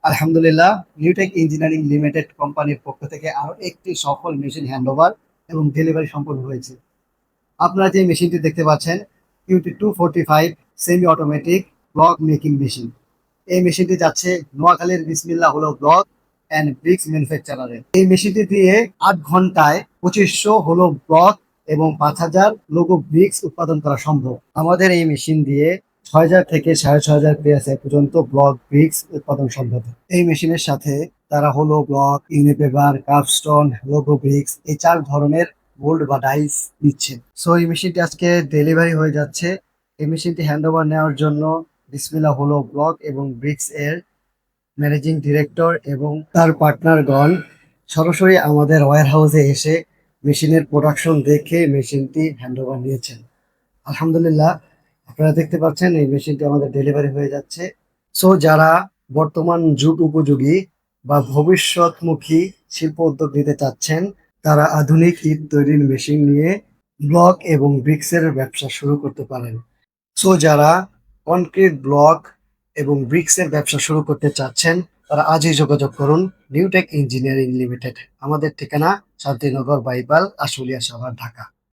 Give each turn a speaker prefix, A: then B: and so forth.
A: আলহামদুলিল্লাহ, Newtech engineering limited কোম্পানির পক্ষ থেকে আরো একটি সফল মেশিন হ্যান্ডওভার এবং ডেলিভারি সম্পন্ন হয়েছে। আপনারা যে মেশিনটি দেখতে পাচ্ছেন, QT245 semi automatic block making machine. এই মেশিনটি যাচ্ছে নোয়াখালীর বিসমিল্লাহ হলো ব্লক অ্যান্ড ব্রিক্স ম্যানুফ্যাকচারারে। এই মেশিনটি দিয়ে 8 ঘন্টায় 2500 হলো ব্লক এবং 5000 লঘু ব্রিক্স উৎপাদন করা সম্ভব। আমাদের এই মেশিন দিয়ে 6000 থেকে 6500 পিএসআই পর্যন্ত ব্লক ব্রিক্স উৎপাদন সম্ভব। এই মেশিনের সাথে তারা হলো ব্লক, ইউনিপেপার, কার্ভস্টোন, লঘু ব্রিক্স এই 4 ধরনের বোল্ড বা ডাইস দিচ্ছে। সো এই মেশিনটি আজকে ডেলিভারি হয়ে যাচ্ছে। এই মেশিনটি হ্যান্ডওভার নেওয়ার জন্য বিসমিল্লাহ হলো ব্লক এবং ব্রিক্স এর ম্যানেজিং ডিরেক্টর এবং তার পার্টনারগণ সরাসরি আমাদের ওয়্যার হাউসে এসে মেশিনের প্রোডাকশন দেখে মেশিনটি হ্যান্ডওভার নিয়েছেন। আলহামদুলিল্লাহ, আপনারা দেখতে পাচ্ছেন এই মেশিনটি আমাদের ডেলিভারি হয়ে যাচ্ছে। সো যারা বর্তমান যুগ উপযোগী বা ভবিষ্যৎমুখী শিল্প উদ্যোগ নিতে চাচ্ছেন, তারা আধুনিক ইট তৈরির মেশিন নিয়ে ব্লক এবং ব্রিক্সের ব্যবসা শুরু করতে পারেন। সো যারা কনক্রিট ব্লক এবং ব্রিক্সের ব্যবসা শুরু করতে চাচ্ছেন, তারা আজই যোগাযোগ করুন নিউটেক ইঞ্জিনিয়ারিং লিমিটেড। আমাদের ঠিকানা শান্তিনগর বাইপাল, আশুলিয়া শহর, ঢাকা।